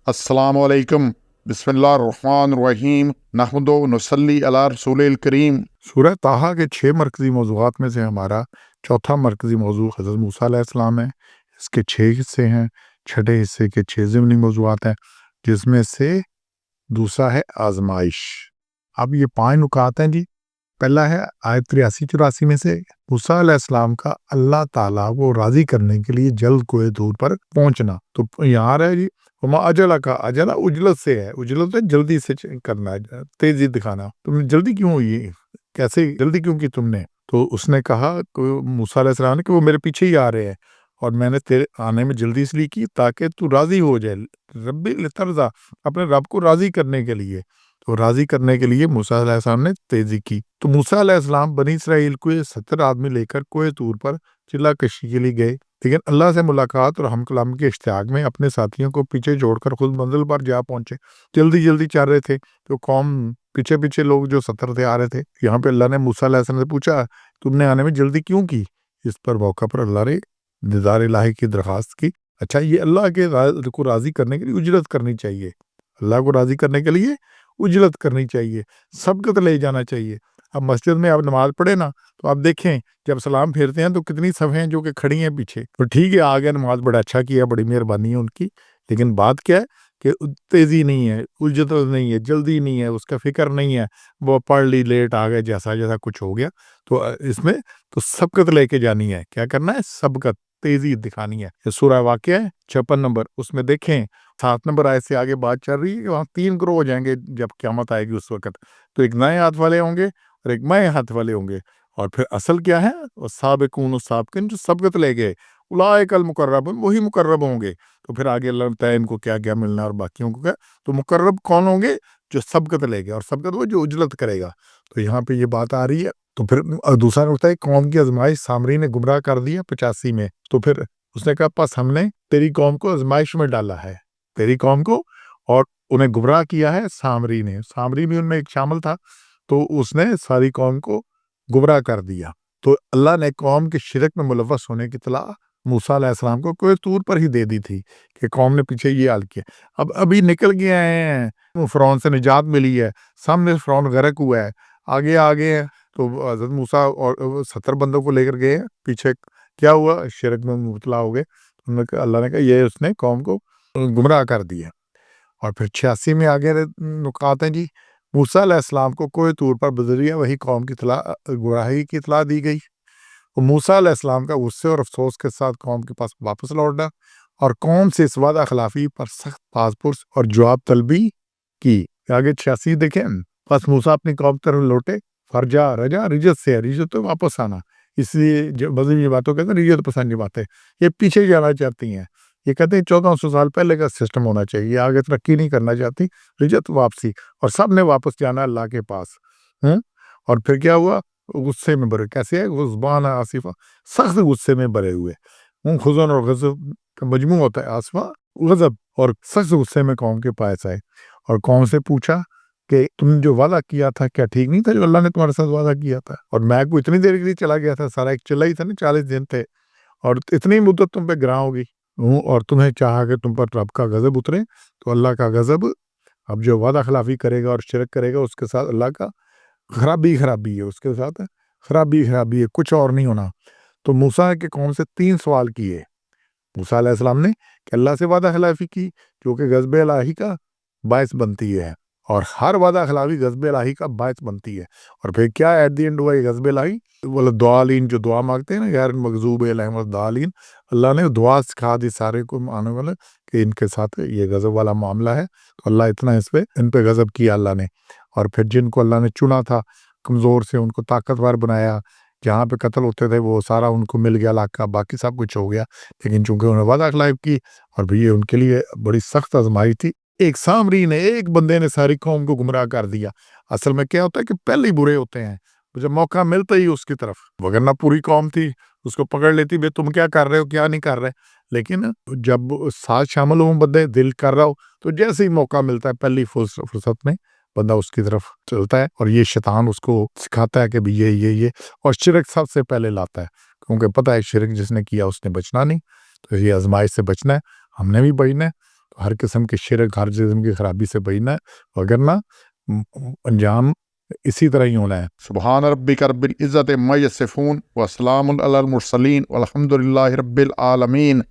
السلام علیکم، بسم اللہ الرحمن الرحیم، نحمد و نصلی علی رسول الکریم۔ سورہ طٰہٰ کے 6 مرکزی موضوعات میں سے ہمارا چوتھا مرکزی موضوع حضرت موسیٰ علیہ السلام ہے۔ اس کے 6 حصے ہیں، چھٹے حصے کے 6 ضمنی موضوعات ہیں، جس میں سے دوسرا ہے آزمائش۔ اب یہ 5 نکات ہیں جی۔ پہلا ہے آیت 83-84 میں سے موسیٰ علیہ السلام کا اللہ تعالیٰ کو راضی کرنے کے لیے جلد کوہ طور پر پہنچنا۔ تو یہاں رہے جی وما اجلا کا اجلا اجلت سے ہے، اجلت ہے جلدی سے کرنا ہے، تیزی دکھانا۔ تم نے جلدی کیوں ہوئی، کیسے جلدی کیوں کی تم نے؟ تو اس نے کہا موسیٰ علیہ السلام نے کہ وہ میرے پیچھے ہی آ رہے ہیں، اور میں نے تیرے آنے میں جلدی اس لیے کی تاکہ تو راضی ہو جائے، ربی لترضا، اپنے رب کو راضی کرنے کے لیے۔ تو راضی کرنے کے لیے موسیٰ علیہ السلام نے تیزی کی۔ تو موسیٰ علیہ السلام بنی اسرائیل کو 70 آدمی لے کر کوہ طور پر چلا کشی کے لیے گئے، لیکن اللہ سے ملاقات اور ہم کلام کے اشتیاق میں اپنے ساتھیوں کو پیچھے چھوڑ کر خود منزل پر جا پہنچے۔ جلدی جلدی چل رہے تھے، تو قوم پیچھے پیچھے لوگ جو 70 تھے آ رہے تھے۔ یہاں پہ اللہ نے موسیٰ علیہ السلام سے پوچھا تم نے آنے میں جلدی کیوں کی؟ اس پر موقع پر اللہ نے دیدار الہی کی درخواست کی۔ اچھا، یہ اللہ کے کو راضی کرنے کے لیے اجرت کرنی چاہیے، اللہ کو راضی کرنے کے لیے اجرت کرنی چاہیے، سبقت لے جانا چاہیے۔ اب مسجد میں آپ نماز پڑھے نا، تو آپ دیکھیں جب سلام پھیرتے ہیں تو کتنی صفیں ہیں جو کہ کھڑی ہیں پیچھے۔ تو ٹھیک ہے، آگے نماز بڑا اچھا کیا، بڑی مہربانی ہے ان کی، لیکن بات کیا ہے کہ تیزی نہیں ہے، اجرت نہیں ہے، جلدی نہیں ہے، اس کا فکر نہیں ہے، وہ پڑھ لی لیٹ آ گئے، جیسا جیسا کچھ ہو گیا۔ تو اس میں تو سبقت لے کے جانی ہے، کیا کرنا ہے؟ سبقت، تیزی دکھانی ہے۔ یہ سورہ واقعہ ہے 56 نمبر، اس میں دیکھیں 7 نمبر آیت سے آگے بات چل رہی ہے کہ وہاں 3 گروہ ہو جائیں گے جب قیامت آئے گی اس وقت۔ تو ایک دائیں ہاتھ والے ہوں گے اور ایک بائیں ہاتھ والے ہوں گے، اور پھر اصل کیا ہے؟ سابقون السابقین، جو سبقت لے گئے، اولئک المقربون، وہی مقرب ہوں گے۔ تو پھر آگے اللہ بتایا ان کو کیا کیا ملنا اور باقیوں کو کیا۔ تو مقرب کون ہوں گے؟ جو سبقت لے گئے، اور سبقت وہ جو اجرت کرے گا۔ تو یہاں پہ یہ بات آ رہی ہے۔ تو پھر دوسرا نقطہ ہے قوم کی آزمائش، سامری نے گمراہ کر دیا 85 میں۔ تو پھر اس نے کہا پس ہم نے تیری قوم کو آزمائش میں ڈالا ہے، تیری قوم کو، اور انہیں گمراہ کیا ہے سامری نے۔ سامری بھی ان میں ایک شامل تھا، تو اس نے ساری قوم کو گمراہ کر دیا۔ تو اللہ نے قوم کے شرک میں ملوث ہونے کی اطلاع موسیٰ علیہ السلام کو کوہ طور پر ہی دے دی تھی کہ قوم نے پیچھے یہ حال کیا۔ اب ابھی نکل گئے ہیں، فرعون سے نجات ملی ہے، سامنے فرعون غرق ہوا ہے، آگے آگے ہیں۔ تو حضرت موسیٰ اور 70 بندوں کو لے کر گئے، پیچھے کیا ہوا؟ شرک میں مبتلا ہو گئے۔ اللہ نے کہا یہ اس نے قوم کو گمراہ کر دیا۔ اور پھر 86 میں آگے نکات ہیں جی۔ موسیٰ علیہ السلام کو کوہ طور پر بذریعہ وہی قوم کی گمراہی کی اطلاع دی گئی۔ موسیٰ علیہ السلام کا غصے اور افسوس کے ساتھ قوم کے پاس واپس لوٹنا، اور قوم سے اس وعدہ خلافی پر سخت پاس پرس اور جواب طلبی کی۔ آگے 86 دیکھیں، پس موسیٰ اپنی قوم طرف لوٹے، فرجا رجا رجت سے ہے، رجت تو واپس آنا، اس لیے جو مذہبی باتوں کہتے ہیں رجت پسند باتیں، یہ پیچھے جانا چاہتی ہیں۔ یہ کہتے ہیں 1400 سال پہلے کا سسٹم ہونا چاہیے، یہ آگے ترقی نہیں کرنا چاہتی، رجت واپسی، اور سب نے واپس جانا اللہ کے پاس۔ اور پھر کیا ہوا؟ غصے میں بھرے، کیسے ہے؟ غضبان آصفہ، سخت غصے میں بھرے ہوئے۔ خزن اور غضب کا مجموع ہوتا ہے آصفہ، غضب، اور سخت غصے میں قوم کے پاس آئے، اور قوم سے پوچھا کہ تم نے جو وعدہ کیا تھا کیا ٹھیک نہیں تھا جو اللہ نے تمہارے ساتھ وعدہ کیا تھا؟ اور میں کو اتنی دیر کے لیے چلا گیا تھا، سارا ایک چلا ہی تھا نا، 40 دن تھے، اور اتنی مدت تم پہ گراں ہوگی، اور تمہیں چاہا کہ تم پر رب کا غضب اترے۔ تو اللہ کا غضب، اب جو وعدہ خلافی کرے گا اور شرک کرے گا، اس کے ساتھ اللہ کا خرابی ہے، اس کے ساتھ خرابی ہے، کچھ اور نہیں ہونا۔ تو موسیٰ کے قوم سے 3 سوال کیے موسیٰ علیہ السلام نے کہ اللہ سے وعدہ خلافی کی جو کہ غضب الہی کا باعث بنتی ہے، اور ہر وعدہ خلافی غضب الہی کا باعث بنتی ہے۔ اور پھر کیا ایٹ دی اینڈ ہوا یہ غضب الہی؟ والضالین، جو دعا مانگتے ہیں نا، غیر مغضوب علیہم الضالین، اللہ نے دعا سکھا دی سارے کو آنے والے کہ ان کے ساتھ یہ غضب والا معاملہ ہے۔ تو اللہ اتنا ان پہ غضب کیا اللہ نے۔ اور پھر جن کو اللہ نے چنا تھا کمزور سے، ان کو طاقتور بنایا، جہاں پہ قتل ہوتے تھے وہ سارا ان کو مل گیا علاقہ، باقی سب کچھ ہو گیا، لیکن چونکہ انہوں نے وعدہ خلاف کی، اور بھی یہ ان کے لیے بڑی سخت آزمائی تھی۔ ایک سامری نے، ایک بندے نے ساری قوم کو گمراہ کر دیا۔ اصل میں کیا ہوتا ہے کہ پہلے ہی برے ہوتے ہیں، جب موقع ملتا ہی اس کی طرف، وگرنہ پوری قوم تھی اس کو پکڑ لیتی، بے تم کیا کر رہے ہو، کیا نہیں کر رہے۔ لیکن جب ساتھ شامل ہوں بندے، دل کر رہا ہو، تو جیسے ہی موقع ملتا ہے پہلی فرصت میں بندہ اس کی طرف چلتا ہے، اور یہ شیطان اس کو سکھاتا ہے کہ بھی یہ اور شرک سب سے پہلے لاتا ہے، کیونکہ پتہ ہے شرک جس نے کیا اس نے بچنا نہیں۔ تو یہ آزمائش سے بچنا ہے، ہم نے بھی بچنا ہے۔ تو ہر قسم کے شرک، ہر قسم کی خرابی سے بچنا ہے، وگرنہ انجام اسی طرح ہی ہونا ہے۔ سبحان ربک رب العزت عما یصفون وسلام علی المرسلین والحمد للہ رب العالمین۔